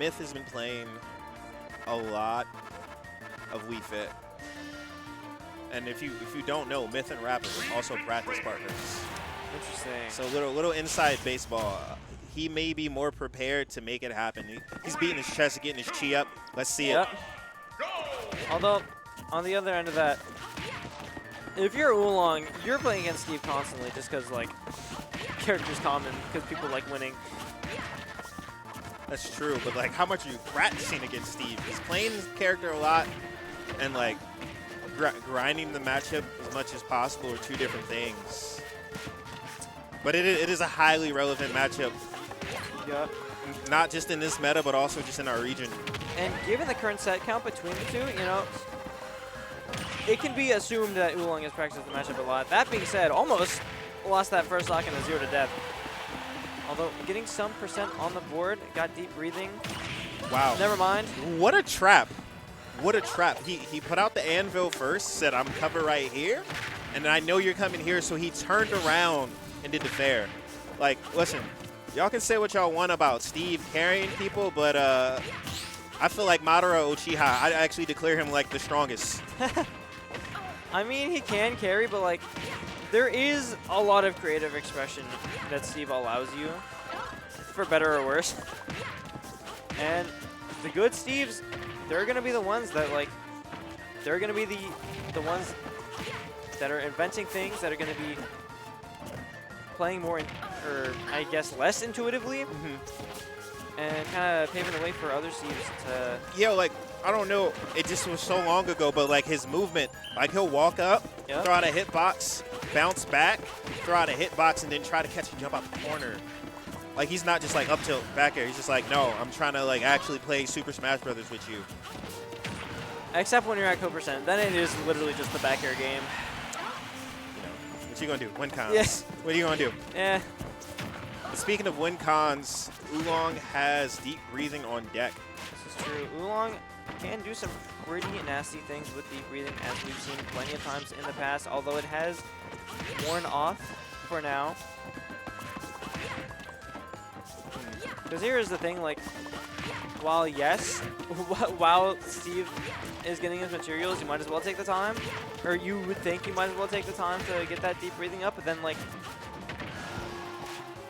Myth has been playing a lot of Wii Fit. And if you don't know, Myth and Rap are also practice partners. Interesting. So little inside baseball. He may be more prepared to make it happen. He's beating his chest, getting his chi up. Let's see it. Although, on the other end of that, if you're Oolong, you're playing against Steve constantly just because, like, character's common, because people like winning. That's true, but, like, how much are you practicing against Steve? He's playing his character a lot, and, like, grinding the matchup as much as possible are two different things. But it is a highly relevant matchup. Yep. Not just in this meta, but also just in our region. And given the current set count between the two, you know, it can be assumed that Oolong has practiced the matchup a lot. That being said, almost lost that first stock in a 0 to death. Although getting some percent on the board, got deep breathing. Wow. Never mind. What a trap. What a trap. He put out the anvil first, said, I'm covered right here, and I know you're coming here, so he turned around and did the fair. Like, listen, y'all can say what y'all want about Steve carrying people, but I feel like Madara Uchiha, I actually declare him like the strongest. I mean, he can carry, but like, there is a lot of creative expression that Steve allows you, for better or worse. And the good Steves, they're gonna be the ones that like, they're gonna be the ones that are inventing things that are gonna be playing more, or I guess less intuitively, and kind of paving the way for other Steves to. Yeah, like, I don't know, it just was so long ago, but like his movement, like he'll walk up, throw out a hitbox, bounce back, throw out a hitbox, and then try to catch and jump out the corner. Like, he's not just like up tilt back air. He's just like, no, I'm trying to like actually play Super Smash Brothers with you. Except when you're at co-percent, then it is literally just the back air game. You know, what you gonna do? Win cons. Yes. What are you gonna do? Yeah. Speaking of win cons, Oolong has deep breathing on deck. This is true. Oolong can do some pretty nasty things with deep breathing, as we've seen plenty of times in the past, although it has worn off for now. Because here is the thing, like, while yes, while Steve is getting his materials, you might as well take the time, or you would think you might as well take the time to get that deep breathing up, but then, like,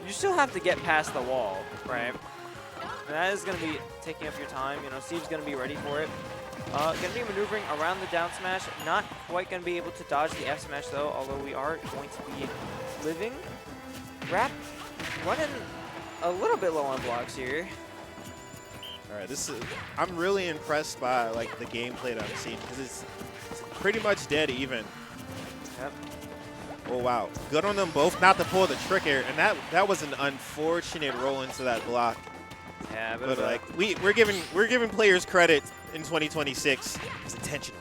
you still have to get past the wall, right? And that is going to be taking up your time. You know, Steve's going to be ready for it. Going to be maneuvering around the down smash. Not quite going to be able to dodge the F smash, though, although we are going to be living. Rap running a little bit low on blocks here. All right, I'm really impressed by like the gameplay that I'm seeing, because it's pretty much dead even. Yep. Oh wow, good on them both not to pull the trick air, and that was an unfortunate roll into that block. Yeah, but like we're giving players credit in 2026. It's intentional.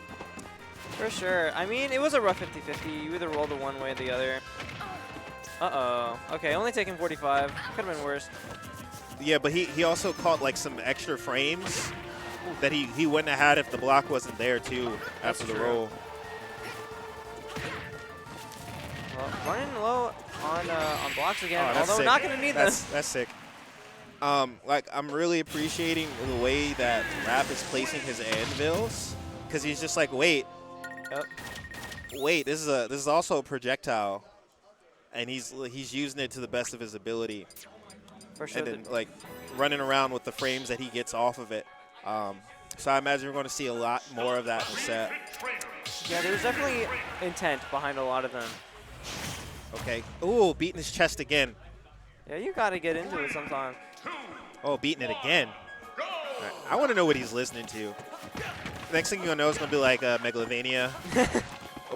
For sure. I mean, it was a rough 50-50. You either rolled the one way or the other. Uh-oh. Okay, only taking 45. Could have been worse. Yeah, but he also caught like some extra frames that he wouldn't have had if the block wasn't there too after the roll. Well, running low on blocks again, although sick. not going to need this. That's sick. Like, I'm really appreciating the way that Rap is placing his anvils, because he's just like, wait, this is also a projectile, and he's using it to the best of his ability. For sure. And then like running around with the frames that he gets off of it. So I imagine we're going to see a lot more of that in the set. Yeah, there's definitely intent behind a lot of them. Okay. Ooh, beating his chest again. Yeah, you got to get into it sometime. Oh, beating it again. Right. I want to know what he's listening to. Next thing you're going to know is going to be like Megalovania.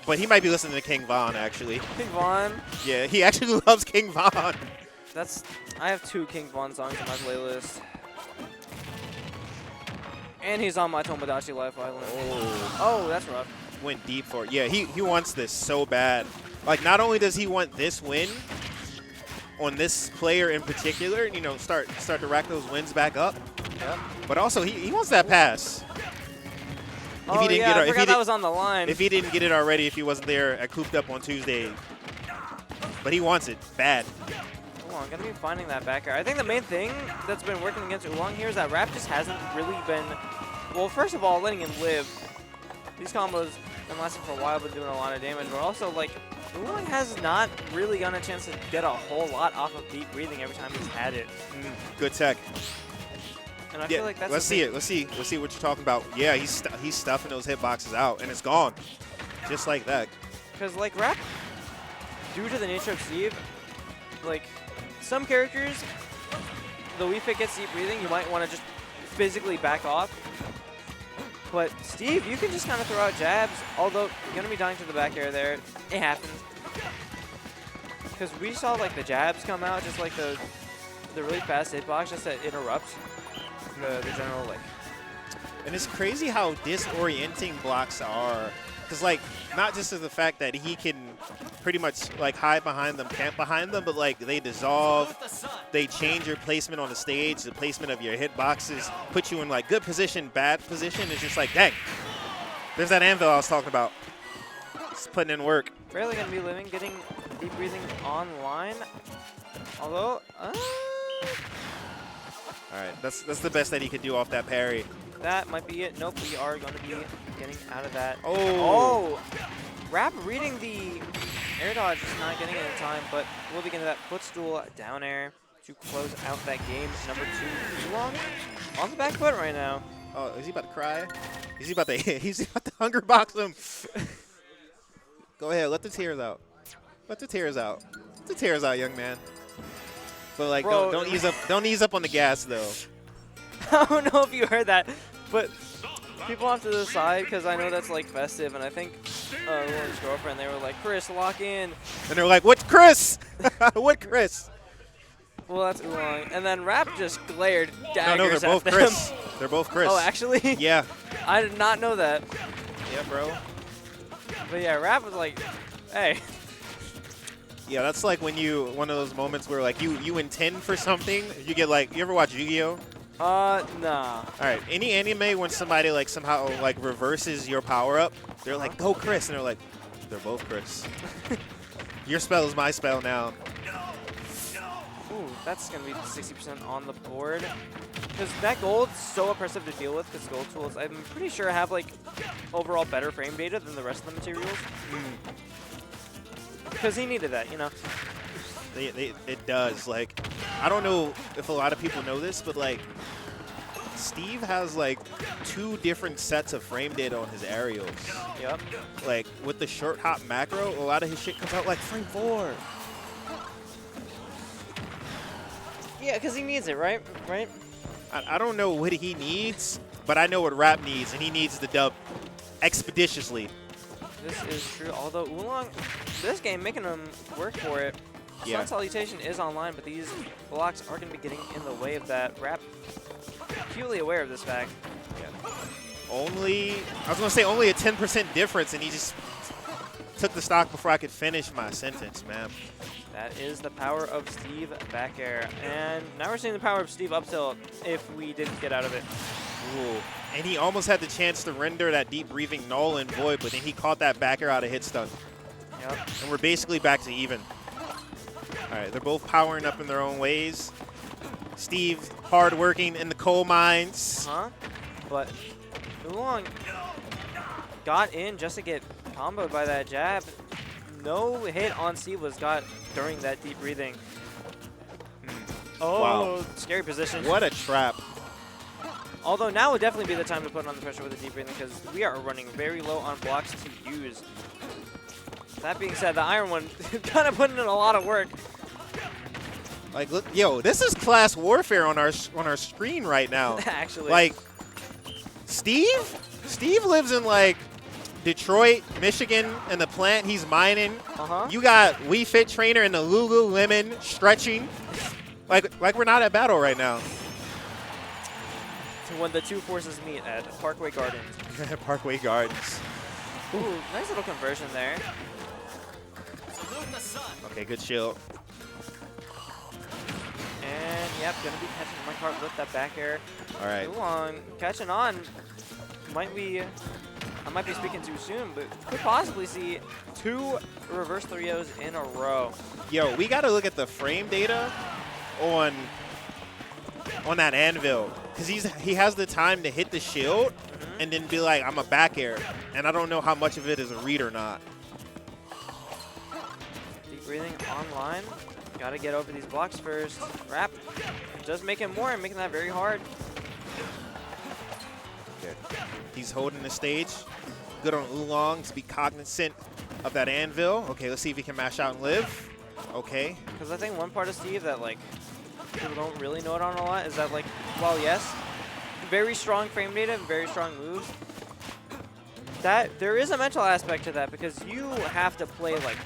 But he might be listening to King Von, actually. King Von? Yeah, he actually loves King Von. I have 2 King Von songs on my playlist. And he's on my Tomodachi Life Island. Oh, that's rough. Went deep for it. Yeah, he wants this so bad. Like, not only does he want this win on this player in particular, you know, start to rack those wins back up. Yep. But also, he wants that pass. I forgot that was on the line. If he didn't get it already, if he wasn't there at Cooped Up on Tuesday. But he wants it bad. Oolong gonna be finding that back air. I think the main thing that's been working against Oolong here is that Rap just hasn't really been, well, first of all, letting him live. These combos been lasting for a while, but doing a lot of damage. But also, like, Oolong has not really gotten a chance to get a whole lot off of deep breathing every time he's had it. Good tech. And I feel like that's let's see it. Let's see what you're talking about. Yeah, he's stuffing those hitboxes out, and it's gone, just like that. Because like Rap, due to the nature of Steve, like some characters, the Wii Fit gets deep breathing, you might want to just physically back off. But Steve, you can just kind of throw out jabs, although you're going to be dying to the back air there. It happens. Because we saw like the jabs come out, just like the really fast hitbox, just that interrupts the general like. And it's crazy how disorienting blocks are. Because, like, not just as the fact that he can pretty much, like, hide behind them, camp behind them, but, like, they dissolve, they change your placement on the stage, the placement of your hitboxes, put you in, like, good position, bad position. It's just like, dang, there's that anvil I was talking about. It's putting in work. Barely going to be living, getting deep breathing online. Although, all right, that's the best that he could do off that parry. That might be it. Nope, we are going to be getting out of that. Oh! Rap reading the air dodge, is not getting it in time, but we'll be getting that footstool down air to close out that game. Number 2, Oolong on the back foot right now. Oh, is he about to cry? Is he about to he's about to hunger box him? Go ahead, let the tears out. Let the tears out. Let the tears out, young man. But like, Bro, don't ease up on the gas though. I don't know if you heard that, but people off to the side, because I know that's like festive, and I think Oolong's girlfriend, they were like, Chris, lock in. And they're like, what's Chris? What Chris? Well, that's Oolong. And then Rap just glared daggers No, they're both at Chris. them. They're both Chris. Oh, actually? Yeah. I did not know that. Yeah, bro. But yeah, Rap was like, hey. Yeah, that's like when one of those moments where like you intend for something, you get like, you ever watch Yu-Gi-Oh? Nah. All right, any anime when somebody like somehow like reverses your power up, they're like, go Chris, and they're like, they're both Chris. Your spell is my spell now. Ooh, that's going to be 60% on the board. Because that gold's so oppressive to deal with, because gold tools, I'm pretty sure, have like overall better frame data than the rest of the materials. Because he needed that, you know. It does. Like, I don't know if a lot of people know this, but like, Steve has like 2 different sets of frame data on his aerials. Yep. Like, with the short hop macro, a lot of his shit comes out like frame 4. Yeah, because he needs it, right? Right? I don't know what he needs, but I know what Rap needs, and he needs the dub expeditiously. This is true. Although Oolong, this game making him work for it. Yeah. Sun Salutation is online, but these blocks are going to be getting in the way of that. Rap, acutely aware of this fact. Yeah. I was going to say only a 10% difference, and he just took the stock before I could finish my sentence, man. That is the power of Steve back air. And now we're seeing the power of Steve up tilt if we didn't get out of it. Ooh. And he almost had the chance to render that deep breathing null and void, but then he caught that back air out of hit stun. Yep. And we're basically back to even. All right, they're both powering up in their own ways. Steve, hard working in the coal mines. But Oolong got in just to get comboed by that jab. No hit on Steve was got during that deep breathing. Oh, wow. Scary position. What a trap. Although now would definitely be the time to put on the pressure with the deep breathing, because we are running very low on blocks to use. That being said, the Iron One kind of putting in a lot of work. Like, look, yo, this is class warfare on our screen right now. Actually. Like, Steve lives in like Detroit, Michigan, in the plant he's mining. You got Wii Fit trainer in the Lululemon stretching. Like we're not at battle right now. When the two forces meet at Parkway Gardens. Parkway Gardens. Ooh, nice little conversion there. Okay, good shield. And yep, gonna be catching my cart with that back air. All right. Oolong catching on. Might we I might be speaking too soon, but could possibly see 2 reverse 3-0s in a row. Yo, we got to look at the frame data on that anvil, because he has the time to hit the shield and then be like, I'm a back air. And I don't know how much of it is a read or not. Deep breathing online. Got to get over these blocks first. Wrap does make it more and making that very hard. Good. He's holding the stage. Good on Oolong to be cognizant of that anvil. Okay, let's see if he can mash out and live. Okay. Because I think one part of Steve that, like, people don't really note on a lot is that, like, while yes, very strong frame data and very strong moves, that there is a mental aspect to that, because you have to play like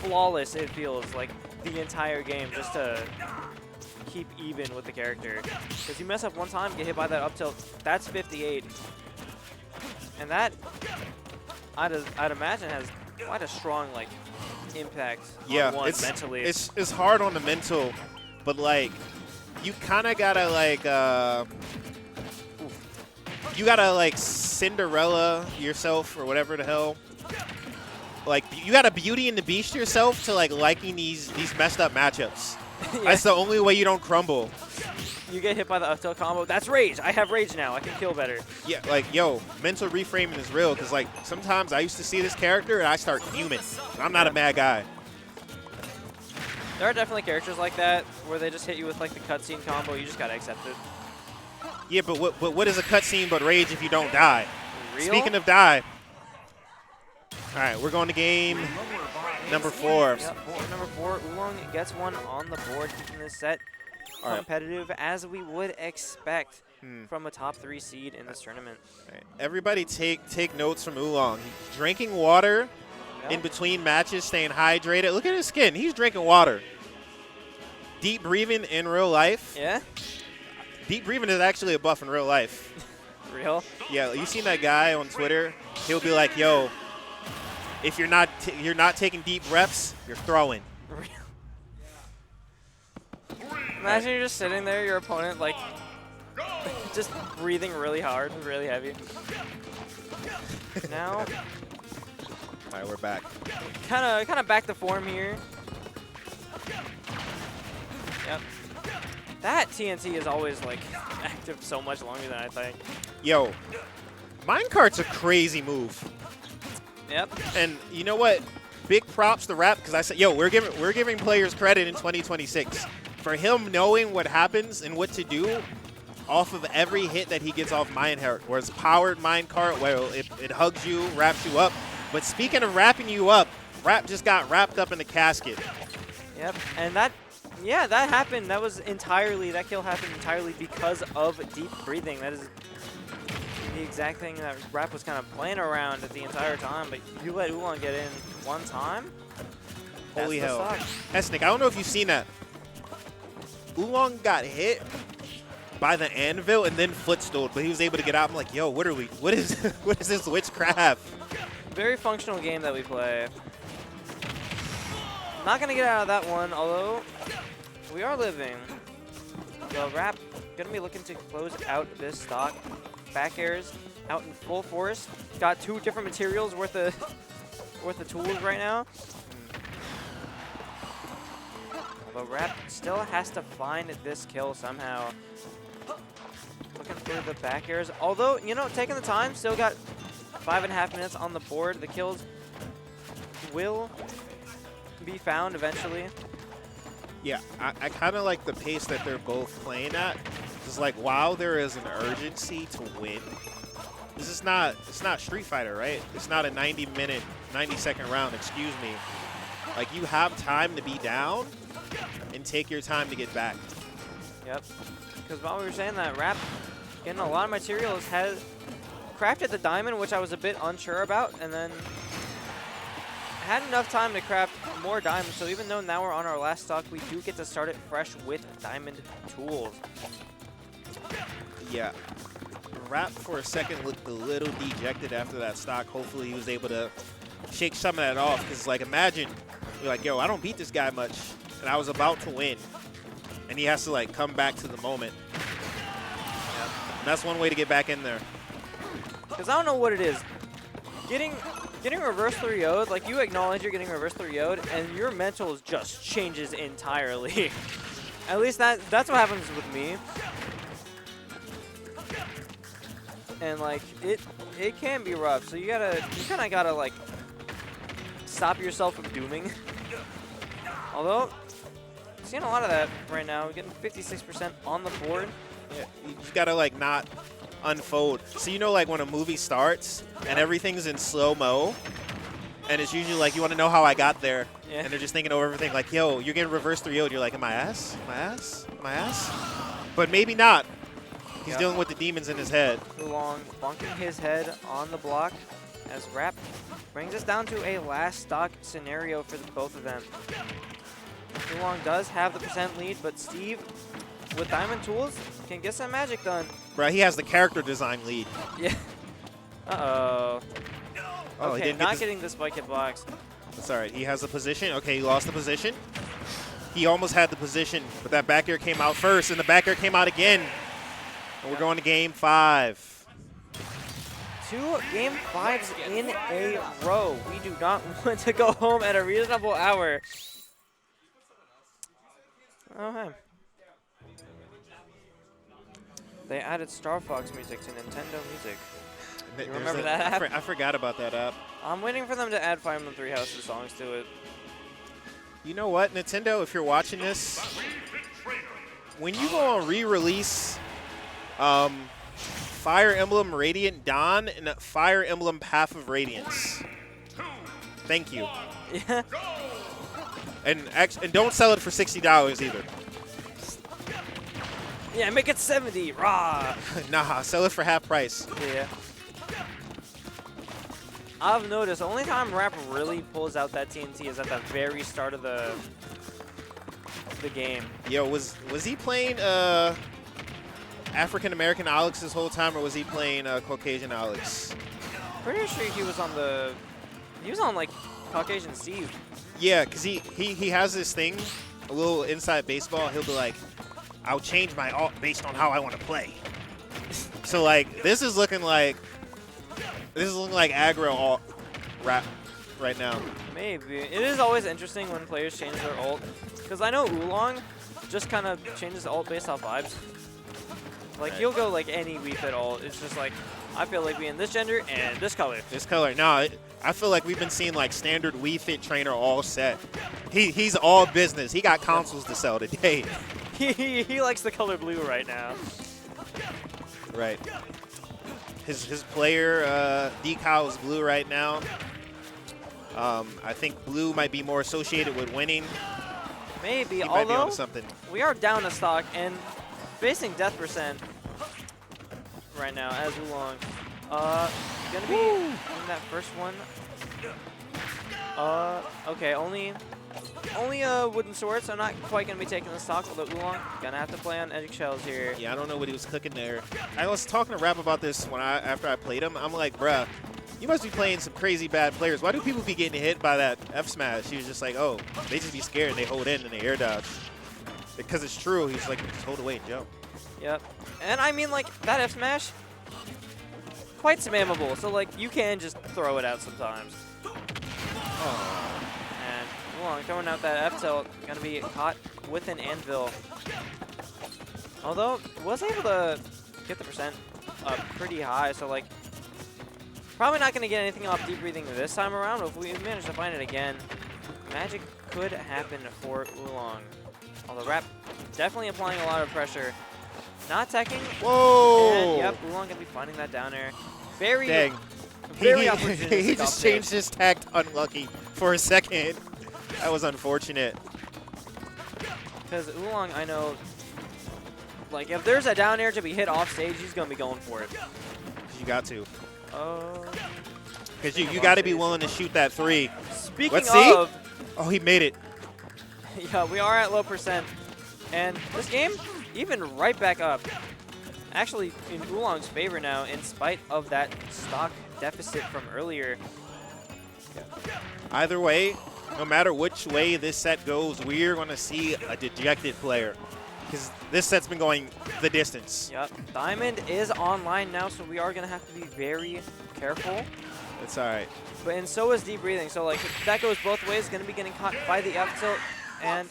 flawless, it feels like, the entire game just to keep even with the character. Because you mess up one time, get hit by that up tilt, that's 58. And that, I'd imagine, has quite a strong, like, impact on one mentally. It's hard on the mental, but, like, you kind of got to, like, you got to, like, Cinderella yourself or whatever the hell. Like, you got to Beauty and the Beast yourself to, like, liking these messed up matchups. Yeah. That's the only way you don't crumble. You get hit by the up tilt combo. That's rage. I have rage now. I can kill better. Yeah, like, yo, mental reframing is real, because, like, sometimes I used to see this character and I start fuming. I'm not a mad guy. There are definitely characters like that where they just hit you with, like, the cutscene combo. You just got to accept it. Yeah, but what is a cutscene but rage if you don't die? Real? Speaking of die. All right, we're going to game number 4. Yep, game number 4. Oolong gets one on the board, keeping this set competitive as we would expect from a top 3 seed in this tournament. Right. Everybody take notes from Oolong. He's drinking water in between matches, staying hydrated. Look at his skin. He's drinking water. Deep breathing in real life. Yeah? Deep breathing is actually a buff in real life. Real? Yeah, you seen that guy on Twitter? He'll be like, yo, if you're not taking deep breaths, you're throwing. Real. Imagine you're just sitting there, your opponent, like, just breathing really hard, really heavy. Now, all right, we're back. Kind of back to form here. Yep. That TNT is always, like, active so much longer than I think. Yo, minecart's a crazy move. Yep. And you know what? Big props to Rap, because I said, yo, we're giving players credit in 2026 for him knowing what happens and what to do off of every hit that he gets off minecart, where it's powered minecart, where it hugs you, wraps you up. But speaking of wrapping you up, Rap just got wrapped up in the casket. Yep, and that happened. That kill happened entirely because of deep breathing. That is the exact thing that Rap was kind of playing around the entire time, but you let Oolong get in one time. Holy hell. Esnick, I don't know if you've seen that. Oolong got hit by the anvil and then footstooled, but he was able to get out. I'm like, yo, what is this witchcraft? Very functional game that we play. Not gonna get out of that one, although we are living. So Rap gonna be looking to close out this stock. Back airs out in full force. Got 2 different materials worth of tools right now. But Rap still has to find this kill somehow. Looking for the back airs. Although, you know, taking the time, still got 5.5 minutes on the board. The kills will be found eventually. Yeah, I kind of like the pace that they're both playing at. It's like, while there is an urgency to win, it's not Street Fighter, right? It's not a 90-second round, excuse me. Like, you have time to be down and take your time to get back. Yep. Because while we were saying that, Rap getting a lot of materials, has crafted the diamond, which I was a bit unsure about, and then had enough time to craft more diamonds. So even though now we're on our last stock, we do get to start it fresh with diamond tools. Yeah. Rap for a second looked a little dejected after that stock. Hopefully he was able to shake some of that off, because, like, imagine you're like, yo, I don't beat this guy much, and I was about to win, and he has to, like, come back to the moment. Yeah. And that's one way to get back in there. Because I don't know what it is. getting reverse 3-0'd, like you acknowledge you're getting reverse 3-0'd, and your mental just changes entirely. At least that's what happens with me. And like it can be rough, so you kind of gotta like stop yourself from dooming. Although, seeing a lot of that right now. We're getting 56% on the board. Yeah, you just gotta like not unfold. So you know, like when a movie starts and everything's in slow-mo, and it's usually like you want to know how I got there, and they're just thinking over everything. Like, yo, you're getting reverse 3-0'd. You're like, am I ass? Am I ass? Am I ass? But maybe not. He's dealing with the demons in his head. Oolong bonking his head on the block as Rap brings us down to a last stock scenario for both of them. Oolong does have the percent lead, but Steve, with Diamond Tools, can get some magic done. Bro, he has the character design lead. Yeah. Uh-oh. Oh, okay, he didn't not getting the spike hit blocks. That's all right. He has the position. Okay, he lost the position. He almost had the position, but that back air came out first, and the back air came out again. And we're going to game 5. 2 game 5s in a row. We do not want to go home at a reasonable hour. Oh, hey. They added Star Fox music to Nintendo Music. You remember that app? I forgot about that app. I'm waiting for them to add Fire Emblem Three Houses songs to it. You know what, Nintendo, if you're watching this, when you go on re-release Fire Emblem Radiant Dawn and Fire Emblem Path of Radiance, thank you. Yeah. And don't sell it for $60 either. Yeah, make it 70. Rah. Nah, sell it for half price. Yeah. I've noticed the only time Rap really pulls out that TNT is at the very start of the game. Yo, was he playing African American Alex this whole time, or was he playing Caucasian Alex? Pretty sure he was on like Caucasian Steve. Yeah, because he has this thing, a little inside baseball. He'll be like, I'll change my alt based on how I want to play. So like this is looking like aggro alt Rap right now. Maybe. It is always interesting when players change their ult, because I know Oolong just kind of changes ult based off vibes. Like he'll go like any Wii Fit ult. It's just like, I feel like being this gender and this color. This color. No, I feel like we've been seeing like standard Wii Fit trainer all set. He's all business. He got consoles to sell today. He likes the color blue right now. Right. His player decal is blue right now. I think blue might be more associated with winning. Maybe, he although might be on something. We are down a stock and facing death percent right now as Oolong. Gonna be in that first one. Okay, only wooden sword, so not quite gonna be taking the stock. Although Oolong gonna have to play on eggshells here. Yeah, I don't know what he was cooking there. I was talking to Rap about this after I played him. I'm like, bruh, you must be playing some crazy bad players. Why do people be getting hit by that F smash? He was just like, oh, they just be scared and they hold in and they air dodge. Because it's true. He's like, just hold away and jump. Yep. And I mean, like, that F smash, quite spammable. So, like, you can just throw it out sometimes. Oh. And Oolong throwing out that F tilt, gonna be caught with an anvil. Although, was able to get the percent up pretty high. So, like, probably not gonna get anything off deep breathing this time around. But if we manage to find it again, magic could happen for Oolong. Although Rap definitely applying a lot of pressure. Not teching. Whoa! And yep, Oolong gonna be finding that down air. Very, dang. very he opportunistic. just changed his tact unlucky for a second. That was unfortunate. Because Oolong, I know, like, if there's a down air to be hit off stage, he's gonna be going for it. You got to. Oh. Because you got to be willing to shoot that 3. Speaking Let's see. of, Oh, he made it. yeah, we are at low percent. And this game, even right back up. Actually, in Oolong's favor now, in spite of that stock deficit from earlier. Either way, no matter which way this set goes, we're going to see a dejected player. Because this set's been going the distance. Yep. Diamond is online now, so we are going to have to be very careful. It's all right. But and so is deep breathing. So like that goes both ways. Going to be getting caught by the F tilt and.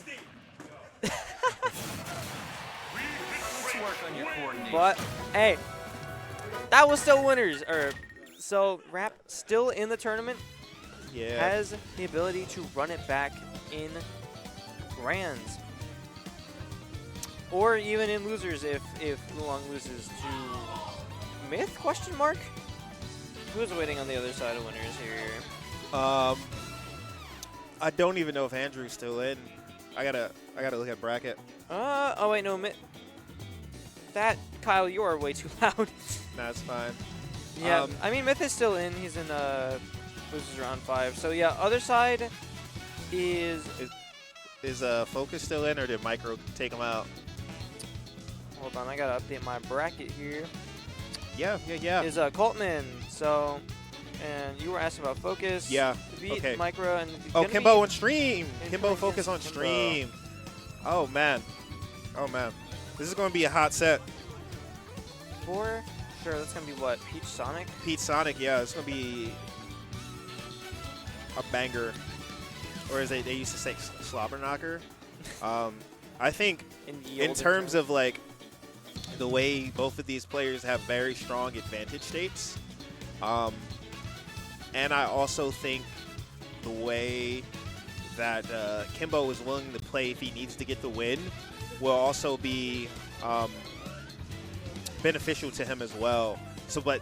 Work on your coordination. But hey, that was still winners. So Rap still in the tournament. Yeah. Has the ability to run it back in grands. Or even in losers if Oolong loses to Myth, question mark? Who's waiting on the other side of winners here? I don't even know if Andrew's still in. I gotta look at bracket. Oh wait, no, Myth. That, Kyle, you are way too loud. That's fine. Yeah, I mean, Myth is still in. He's in losers round 5. So yeah, other side is Focus still in, or did Micro take him out? Hold on, I gotta update my bracket here. Yeah. Is Coltman. So, and you were asking about Focus. Yeah. Beat Okay. Micro and Oh, gonna Kimbo be on stream. Kimbo Focus on Kimbo. stream. Oh man. This is gonna be a hot set. For sure. That's gonna be what? Peach Sonic. Pete Sonic, yeah, it's gonna be a banger, or as they used to say, slobber knocker. I think in terms of like the way both of these players have very strong advantage states, and I also think the way that Kimbo is willing to play if he needs to get the win will also be beneficial to him as well. So, but